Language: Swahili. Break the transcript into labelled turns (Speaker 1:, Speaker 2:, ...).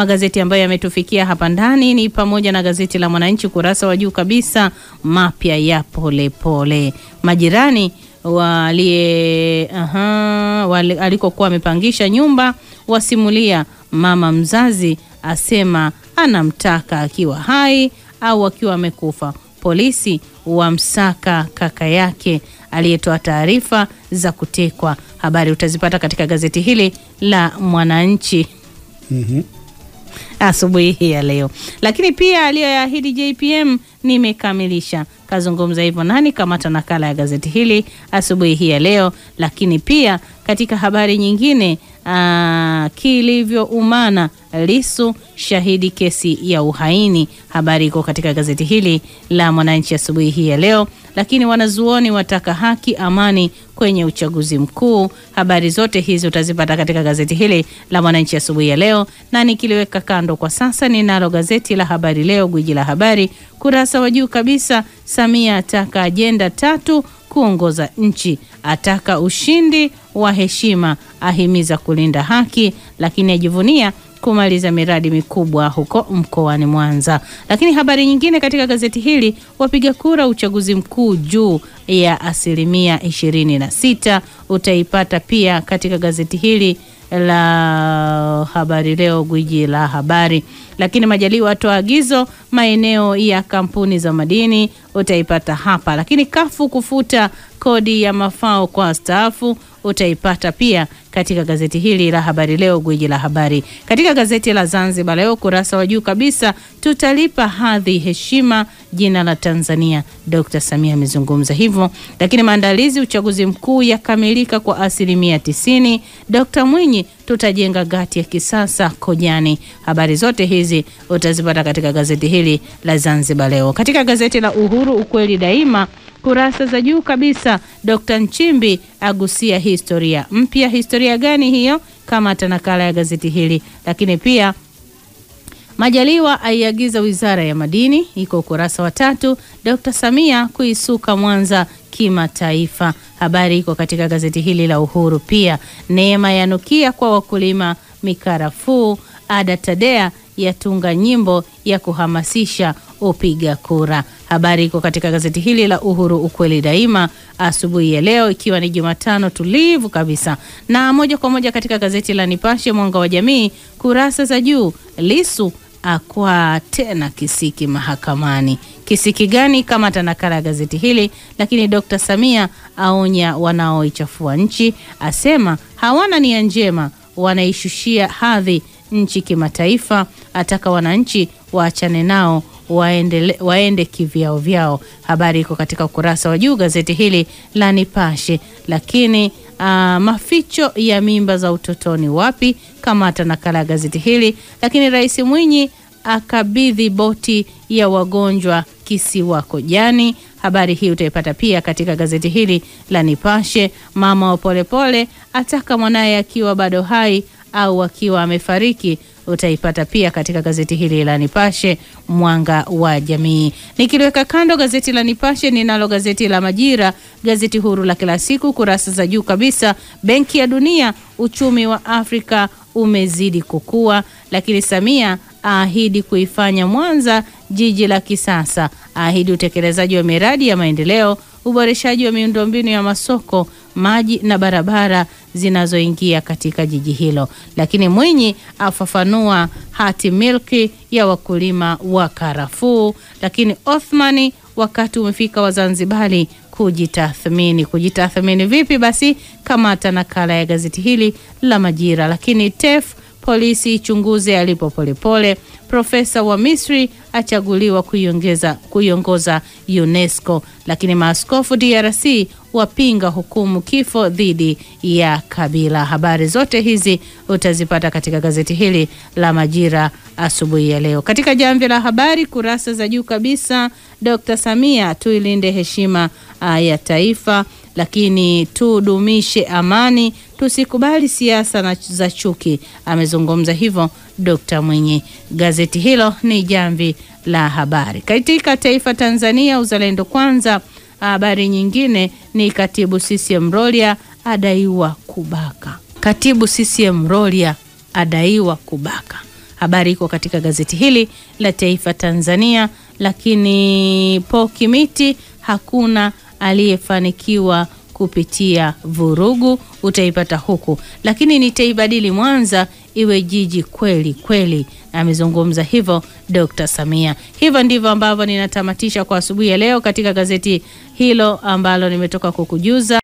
Speaker 1: Magazeti ambayo yametufikia hapa ndani ni pamoja na gazeti la Mwananchi kurasa wa juu kabisa, mapya ya Polepole. Majirani alikokuwa amepangisha nyumba wasimulia, mama mzazi asema anamtaka akiwa hai au akiwa amekufa. Polisi wamsaka kaka yake aliyetoa taarifa za kutekwa. Habari utazipata katika gazeti hili la Mwananchi asubuhi hii ya leo. Lakini pia aliyoyaahidi JPM nimekamilisha. Kazungumza hivyo nani? Kamata nakala ya gazeti hili asubuhi hii ya leo. Lakini pia katika habari nyingine, kilivyo umana Lissu shahidi kesi ya uhaini. Habari iko katika gazeti hili la Mwananchi asubuhi hii ya leo. Lakini wanazuoni wataka haki, amani kwenye uchaguzi mkuu. Habari zote hizi utazipata katika gazeti hili la Mwananchi asubuhi ya leo. Na nikiliweka kando kwa sasa, ninalo gazeti la Habari Leo, gwiji la habari, kurasa wa juu kabisa, Samia ataka ajenda 3 kuongoza nchi, ataka ushindi wa heshima, ahimiza kulinda haki, lakini ajivunia kumaliza miradi mikubwa huko mkoani Mwanza. Lakini habari nyingine katika gazeti hili, wapiga kura uchaguzi mkuu juu ya 26%, utaipata pia katika gazeti hili la Habari Leo, gwiji la habari. Lakini Majaliwa atoa agizo maeneo ya kampuni za madini, utaipata hapa. Lakini kafu kufuta kodi ya mafao kwa wastaafu, utaipata pia katika gazeti hili la Habari Leo, gwiji la habari. Katika gazeti la Zanzibar Leo kurasa wa juu kabisa, tutalipa hadhi heshima jina la Tanzania, Dr. Samia amezungumza hivyo. Lakini maandalizi uchaguzi mkuu yakamilika kwa 90%, Dr. Mwinyi tutajenga gati ya kisasa Kojani. Habari zote hizi utazipata katika gazeti hili la Zanzibar Leo. Katika gazeti la Uhuru ukweli daima kurasa za juu kabisa, Dr. Nchimbi agusia historia mpya. Historia gani hiyo? Kama tanakala ya gazeti hili. Lakini pia Majaliwa aiagiza wizara ya madini, iko kurasa wa 3. Dr. Samia kuisuka Mwanza kimataifa. Habari iko katika gazeti hili la Uhuru pia. Neema yanukia kwa wakulima mikarafuu, Ada Tadea yatunga nyimbo ya kuhamasisha upiga kura. Habari iko katika gazeti hili la Uhuru ukweli daima asubuhi ya leo, ikiwa ni Jumatano tulivu kabisa. Na moja kwa moja katika gazeti la Nipashe mwanga wa jamii kurasa za juu, Lissu akwa tena kisiki mahakamani. Kisiki gani? Kama tanakala ya gazeti hili. Lakini Dr. Samia aonya wanaoichafua nchi, asema hawana nia njema, wanaishushia hadhi nchi kimataifa, ataka wananchi waachane nao, waende kivyao vyao. Habari iko katika ukurasa wa juu gazeti hili la Nipashe. Lakini maficho ya mimba za utotoni wapi? Kama nakala ya gazeti hili. Lakini Rais Mwinyi akabidhi boti ya wagonjwa kisiwa Kojani. Habari hii utaipata pia katika gazeti hili la Nipashe. Mama wa Polepole ataka mwanae akiwa bado hai au akiwa amefariki, utaipata pia katika gazeti hili la Nipashe mwanga wa jamii. Nikiliweka kando gazeti la Nipashe, ninalo gazeti la Majira, gazeti huru la kila siku kurasa za juu kabisa. Benki ya Dunia, uchumi wa Afrika umezidi kukua. Lakini Samia ahidi kuifanya Mwanza jiji la kisasa, ahidi utekelezaji wa miradi ya maendeleo, uboreshaji wa miundombinu ya masoko, maji na barabara zinazoingia katika jiji hilo. Lakini Mwinyi afafanua hati milki ya wakulima wa karafuu. Lakini Othmani, wakati umefika wa Zanzibari kujitathmini. Kujitathmini vipi? Basi kama tanakala ya gazeti hili la Majira. Lakini TEF, polisi ichunguze alipo Polepole. Profesa wa Misri achaguliwa kuiongoza UNESCO. Lakini maaskofu DRC wapinga hukumu kifo dhidi ya Kabila. Habari zote hizi utazipata katika gazeti hili la Majira asubuhi ya leo. Katika jamvi la habari kurasa za juu kabisa, Dr. Samia tuilinde heshima ya taifa. Lakini tudumishe amani, tusikubali siasa za chuki, amezungumza hivyo Dr. Mwinyi. Gazeti hilo ni jamvi la habari. Katika Taifa Tanzania, Uzalendo Kwanza, habari nyingine ni katibu CCM Rorya adaiwa kubaka. Katibu CCM Rorya adaiwa kubaka. Habari iko katika gazeti hili la Taifa Tanzania. Lakini Kimiti, hakuna aliyefanikiwa kupitia vurugu, utaipata huku. Lakini nitaibadili Mwanza iwe jiji kweli kweli, amezungumza hivyo Dr. Samia. Hivyo ndivyo ambavyo ninatamatisha kwa asubuhi ya leo katika gazeti hilo ambalo nimetoka kukujuza.